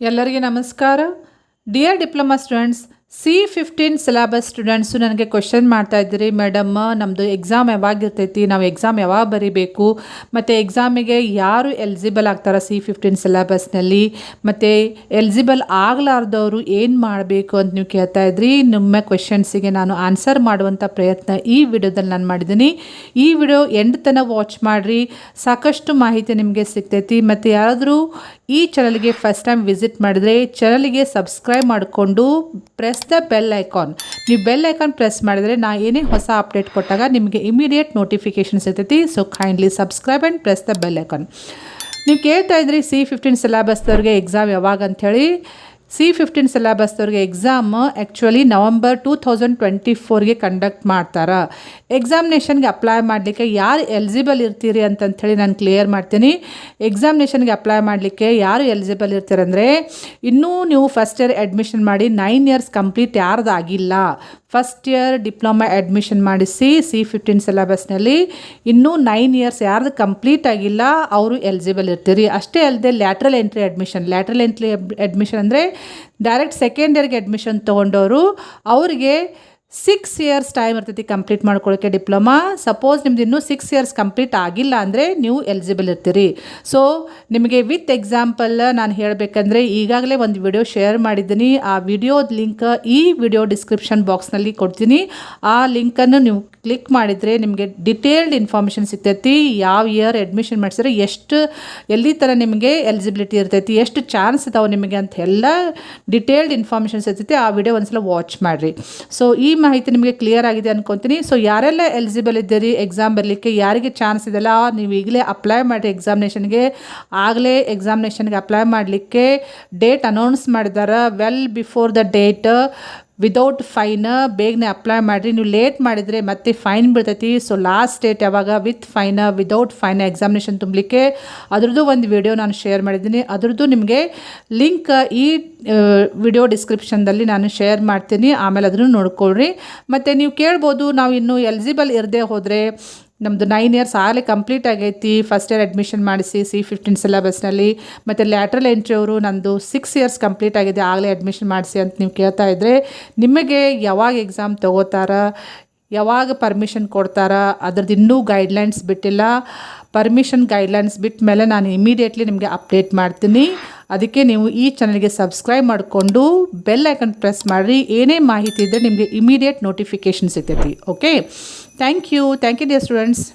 ಎಲ್ಲರಿಗೆ ನಮಸ್ಕಾರ. Dear diploma students, C15 syllabus students ನನಗೆ ಕ್ವೆಶನ್ ಮಾಡ್ತಾ ಇದ್ದೀರಿ, ಮೇಡಮ್ ನಮ್ಮದು ಎಕ್ಸಾಮ್ ಯಾವಾಗಿರ್ತೈತಿ, ನಾವು ಎಕ್ಸಾಮ್ ಯಾವಾಗ ಬರೀಬೇಕು, ಮತ್ತು ಎಕ್ಸಾಮಿಗೆ ಯಾರು ಎಲಿಜಿಬಲ್ ಆಗ್ತಾರೆ C15 ಸಿಲೆಬಸ್ನಲ್ಲಿ, ಮತ್ತು ಎಲಿಜಿಬಲ್ ಆಗಲಾರ್ದವರು ಏನು ಮಾಡಬೇಕು ಅಂತ ನೀವು ಕೇಳ್ತಾ ಇದ್ರಿ. ನಿಮ್ಮ ಕ್ವೆಶನ್ಸಿಗೆ ನಾನು ಆನ್ಸರ್ ಮಾಡುವಂಥ ಪ್ರಯತ್ನ ಈ ವಿಡಿಯೋದಲ್ಲಿ ನಾನು ಮಾಡಿದ್ದೀನಿ. ಈ ವಿಡಿಯೋ ಎಂಡ್ ತನಕ ವಾಚ್ ಮಾಡಿರಿ, ಸಾಕಷ್ಟು ಮಾಹಿತಿ ನಿಮಗೆ ಸಿಗ್ತೈತಿ. ಮತ್ತು ಯಾರಾದರೂ ಈ ಚಾನಲ್ಗೆ ಫಸ್ಟ್ ಟೈಮ್ ವಿಸಿಟ್ ಮಾಡಿದರೆ ಚಾನಲ್ಗೆ ಸಬ್ಸ್ಕ್ರೈಬ್ ಮಾಡಿಕೊಂಡು ಪ್ರೆಸ್ ದ ಬೆಲ್ ಐಕಾನ್. ನೀವು ಬೆಲ್ ಐಕಾನ್ ಪ್ರೆಸ್ ಮಾಡಿದರೆ ನಾ ಏನೇ ಹೊಸ ಅಪ್ಡೇಟ್ ಕೊಟ್ಟಾಗ ನಿಮಗೆ ಇಮಿಡಿಯೇಟ್ ನೋಟಿಫಿಕೇಷನ್ಸ್ ಇರ್ತೈತಿ. So kindly subscribe and press the bell icon. ನೀವು ಕೇಳ್ತಾ ಇದ್ರಿ C15 ಸಿಲೆಬಸ್ದವ್ರಿಗೆ ಎಕ್ಸಾಮ್ ಯಾವಾಗ ಅಂಥೇಳಿ. C15 ಸಿಲೆಬಸ್ದವ್ರಿಗೆ ಎಕ್ಸಾಮ್ ಆ್ಯಕ್ಚುಲಿ ನವಂಬರ್ 2024ಗೆ ಕಂಡಕ್ಟ್ ಮಾಡ್ತಾರೆ. ಎಕ್ಸಾಮಿನೇಷನ್ಗೆ ಅಪ್ಲೈ ಮಾಡಲಿಕ್ಕೆ ಯಾರು ಎಲಿಜಿಬಲ್ ಇರ್ತೀರಿ ಅಂತಂಥೇಳಿ ನಾನು ಕ್ಲಿಯರ್ ಮಾಡ್ತೀನಿ. ಎಕ್ಸಾಮಿನೇಷನ್ಗೆ ಅಪ್ಲೈ ಮಾಡಲಿಕ್ಕೆ ಯಾರು ಎಲಿಜಿಬಲ್ ಇರ್ತೀರಂದರೆ, ಇನ್ನೂ ನೀವು ಫಸ್ಟ್ ಇಯರ್ ಅಡ್ಮಿಷನ್ ಮಾಡಿ 9 ಇಯರ್ಸ್ ಕಂಪ್ಲೀಟ್ ಯಾರ್ದು ಆಗಿಲ್ಲ, ಫಸ್ಟ್ ಇಯರ್ ಡಿಪ್ಲೊಮಾ ಅಡ್ಮಿಷನ್ ಮಾಡಿಸಿ C15 ಸಿಲೆಬಸ್ನಲ್ಲಿ ಇನ್ನೂ 9 ಇಯರ್ಸ್ ಯಾರ್ದು ಕಂಪ್ಲೀಟ್ ಆಗಿಲ್ಲ ಅವರು ಎಲಿಜಿಬಲ್ ಇರ್ತೀರಿ. ಅಷ್ಟೇ ಅಲ್ಲದೆ ಲ್ಯಾಟ್ರಲ್ ಎಂಟ್ರಿ ಅಡ್ಮಿಷನ್ ಅಂದರೆ ಡೈರೆಕ್ಟ್ ಸೆಕೆಂಡ್ ಇಯರ್ಗೆ ಅಡ್ಮಿಷನ್ ತೊಗೊಂಡವರು ಅವರಿಗೆ 6 ಇಯರ್ಸ್ ಟೈಮ್ ಇರ್ತೈತಿ ಕಂಪ್ಲೀಟ್ ಮಾಡ್ಕೊಳ್ಳೋಕ್ಕೆ ಡಿಪ್ಲೊಮಾ. ಸಪೋಸ್ ನಿಮ್ದು ಇನ್ನೂ 6 ಇಯರ್ಸ್ ಕಂಪ್ಲೀಟ್ ಆಗಿಲ್ಲ ಅಂದರೆ ನೀವು ಎಲಿಜಿಬಲ್ ಇರ್ತೀರಿ. ಸೊ ನಿಮಗೆ ವಿತ್ ಎಕ್ಸಾಂಪಲ್ ನಾನು ಹೇಳಬೇಕಂದ್ರೆ, ಈಗಾಗಲೇ ಒಂದು ವಿಡಿಯೋ ಶೇರ್ ಮಾಡಿದ್ದೀನಿ. ಆ ವಿಡಿಯೋದ ಲಿಂಕ್ ಈ ವಿಡಿಯೋ ಡಿಸ್ಕ್ರಿಪ್ಷನ್ ಬಾಕ್ಸ್ನಲ್ಲಿ ಕೊಡ್ತೀನಿ. ಆ ಲಿಂಕನ್ನು ನೀವು ಕ್ಲಿಕ್ ಮಾಡಿದರೆ ನಿಮಗೆ ಡಿಟೇಲ್ಡ್ ಇನ್ಫಾರ್ಮೇಷನ್ ಸಿಗ್ತೈತಿ. ಯಾವ ಇಯರ್ ಅಡ್ಮಿಷನ್ ಮಾಡಿಸಿದ್ರೆ ಎಷ್ಟು ಎಲ್ಲಿ ಥರ ನಿಮಗೆ ಎಲಿಜಿಬಿಲಿಟಿ ಇರ್ತೈತಿ, ಎಷ್ಟು ಚಾನ್ಸ್ ಇದಾವೆ ನಿಮಗೆ ಅಂತ ಎಲ್ಲ ಡಿಟೇಲ್ಡ್ ಇನ್ಫಾರ್ಮೇಷನ್ ಸಿಗ್ತೈತಿ. ಆ ವಿಡಿಯೋ ಒಂದ್ಸಲ ವಾಚ್ ಮಾಡಿರಿ. ಸೊ ಈ ಮಾಹಿತಿ ನಿಮಗೆ ಕ್ಲಿಯರ್ ಆಗಿದೆ ಅನ್ಕೊತೀನಿ. ಸೊ ಯಾರೆಲ್ಲ ಎಲಿಜಿಬಲ್ ಇದ್ದೀರಿ ಎಕ್ಸಾಮ್ ಬರಲಿಕ್ಕೆ, ಯಾರಿಗೆ ಚಾನ್ಸ್ ಇದೆಲ್ಲ ನೀವು ಈಗಲೇ ಅಪ್ಲೈ ಮಾಡಿರಿ ಎಕ್ಸಾಮಿನೇಷನ್ಗೆ. ಆಗಲೇ ಎಕ್ಸಾಮಿನೇಷನ್ಗೆ ಅಪ್ಲೈ ಮಾಡಲಿಕ್ಕೆ ಡೇಟ್ ಅನೌನ್ಸ್ ಮಾಡಿದ್ದಾರೆ. Well before the date, without fine ಬೇಗನೆ ಅಪ್ಲೈ ಮಾಡಿರಿ. ನೀವು ಲೇಟ್ ಮಾಡಿದರೆ ಮತ್ತೆ ಫೈನ್ ಬೀಳ್ತೈತಿ. ಸೊ ಲಾಸ್ಟ್ ಡೇಟ್ ಯಾವಾಗ, with fine without fine examination ತುಂಬಲಿಕ್ಕೆ, ಅದ್ರದ್ದು ಒಂದು ವಿಡಿಯೋ ನಾನು ಶೇರ್ ಮಾಡಿದ್ದೀನಿ. ಅದ್ರದ್ದು ನಿಮಗೆ ಲಿಂಕ್ ಈ ವಿಡಿಯೋ ಡಿಸ್ಕ್ರಿಪ್ಷನ್ದಲ್ಲಿ ನಾನು ಶೇರ್ ಮಾಡ್ತೀನಿ. ಆಮೇಲೆ ಅದನ್ನು ನೋಡ್ಕೊಳ್ರಿ. ಮತ್ತು ನೀವು ಕೇಳ್ಬೋದು, ನಾವು ಇನ್ನೂ ಎಲಿಜಿಬಲ್ ಇರದೇ ಹೋದರೆ, ನಮ್ಮದು 9 ಇಯರ್ಸ್ ಆಗಲೇ ಕಂಪ್ಲೀಟ್ ಆಗೈತಿ, ಫಸ್ಟ್ ಇಯರ್ ಅಡ್ಮಿಷನ್ ಮಾಡಿಸಿ C15 ಸಿಲೆಬಸ್ನಲ್ಲಿ, ಮತ್ತು ಲ್ಯಾಟ್ರಲ್ ಎಂಟ್ರಿ ಅವರು ನಂದು 6 ಇಯರ್ಸ್ ಕಂಪ್ಲೀಟ್ ಆಗಿದೆ ಆಗಲೇ ಅಡ್ಮಿಷನ್ ಮಾಡಿಸಿ ಅಂತ ನೀವು ಕೇಳ್ತಾ ಇದ್ದರೆ, ನಿಮಗೆ ಯಾವಾಗ ಎಕ್ಸಾಮ್ ತೊಗೋತಾರ, ಯಾವಾಗ ಪರ್ಮಿಷನ್ ಕೊಡ್ತಾರ, ಅದ್ರದ್ದು ಇನ್ನೂ ಗೈಡ್ಲೈನ್ಸ್ ಬಿಟ್ಟಿಲ್ಲ. ಪರ್ಮಿಷನ್ ಗೈಡ್ಲೈನ್ಸ್ ಬಿಟ್ಟ ಮೇಲೆ ನಾನು ಇಮಿಡಿಯೇಟ್ಲಿ ನಿಮಗೆ ಅಪ್ಡೇಟ್ ಮಾಡ್ತೀನಿ. ಅದಕ್ಕೆ ನೀವು ಈ ಚಾನಲ್ಗೆ ಸಬ್ಸ್ಕ್ರೈಬ್ ಮಾಡಿಕೊಂಡು ಬೆಲ್ ಐಕನ್ ಪ್ರೆಸ್ ಮಾಡಿರಿ. ಏನೇ ಮಾಹಿತಿ ಇದ್ದರೆ ನಿಮಗೆ ಇಮಿಡಿಯೇಟ್ ನೋಟಿಫಿಕೇಷನ್ ಸಿಗ್ತೈತಿ. Okay, thank you dear students.